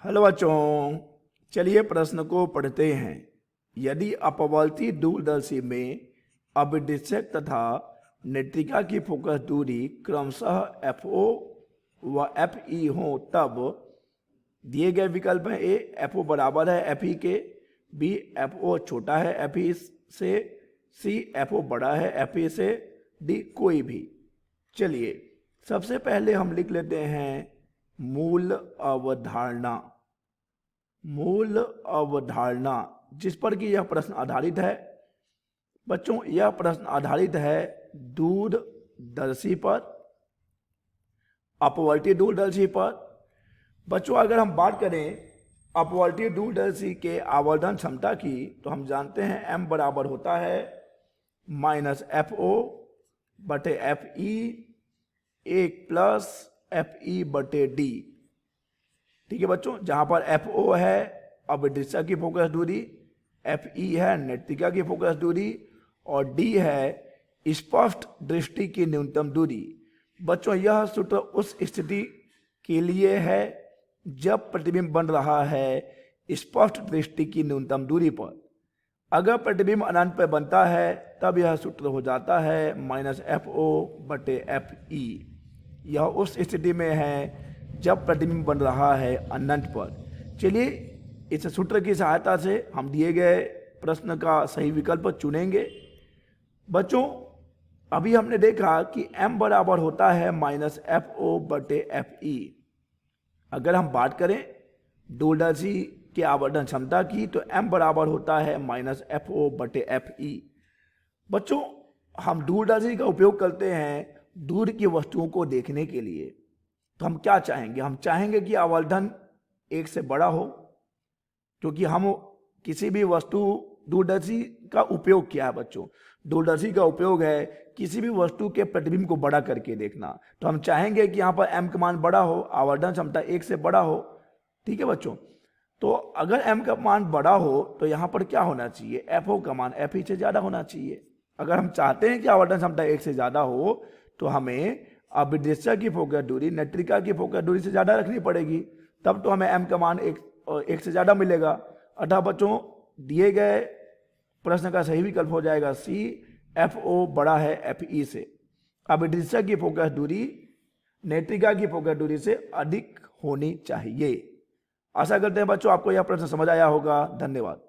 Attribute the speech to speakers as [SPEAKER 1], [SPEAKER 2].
[SPEAKER 1] Hello बच्चों, चलिए प्रश्न को पढ़ते हैं। यदि अपवर्ती दूरदर्शी में अभिदिशक तथा नेत्रिका की फोकस दूरी क्रमशः FO व FE हो तब दिए गए विकल्प हैं। ए FO बराबर है FE के, बी FO छोटा है FE से, सी FO बड़ा है FE से, डी कोई भी। चलिए सबसे पहले हम लिख लेते हैं मूल अवधारणा। मूल अवधारणा जिस पर कि यह प्रश्न आधारित है। बच्चों यह प्रश्न आधारित है दूरदर्शी पर, अपवर्ती दूरदर्शी पर। बच्चों अगर हम बात करें अपवर्ती दूरदर्शी के आवर्धन क्षमता की तो हम जानते हैं m बराबर होता है -FO बटे FE एक प्लस FE बटे D। ठीक है बच्चों, जहां पर FO है अभिदिशक की फोकस दूरी, FE है नेत्रिका की फोकस दूरी और D है स्पष्ट दृष्टि की न्यूनतम दूरी। बच्चों यह सूत्र उस स्थिति के लिए है जब प्रतिबिंब बन रहा है स्पष्ट दृष्टि की न्यूनतम दूरी पर। अगर प्रतिबिंब अनंत पर बनता है तब यह सूत्र हो जाता है -FO बटे FE। यह उस स्थिति में है जब प्रतिबिंब बन रहा है अनंत पर। चलिए इस सूत्र की सहायता से हम दिए गए प्रश्न का सही विकल्प चुनेंगे। बच्चों अभी हमने देखा कि m बराबर होता है -FO बटे FE। अगर हम बात करें दूरदर्शी के आवर्धन क्षमता की तो m बराबर होता है -FO बटे FE। बच्चों हम दूरदर्शी का उपयोग करते हैं दूर की वस्तुओं को देखने के लिए। तो हम क्या चाहेंगे? हम चाहेंगे कि आवर्धन 1 से बड़ा हो, क्योंकि हम किसी भी वस्तु दूरदर्शी का उपयोग किया है बच्चों। दूरदर्शी का उपयोग है किसी भी वस्तु के प्रतिबिंब को बड़ा करके देखना। तो हम चाहेंगे कि यहाँ पर m का मान बड़ा हो, आवर्धन क्षमता 1 से बड़ा हो। ठीक है बच्चों, तो अगर m का मान बड़ा हो तो यहाँ पर क्या होना चाहिए? FO का मान FE से ज्यादा होना चाहिए। अगर हम चाहते हैं कि आवर्धन क्षमता 1 से ज्यादा हो तो हमें अभिदिशक की फोकस दूरी नेत्रिका की फोकस दूरी से ज्यादा रखनी पड़ेगी, तब तो हमें m का मान 1 से ज्यादा मिलेगा। अतः बच्चों दिए गए प्रश्न का सही विकल्प हो जाएगा सी, FO बड़ा है FE से। अभिदिशक की फोकस दूरी नेत्रिका की फोकस दूरी से अधिक होनी चाहिए। आशा करते हैं बच्चों आपको यह प्रश्न समझ आया होगा। धन्यवाद।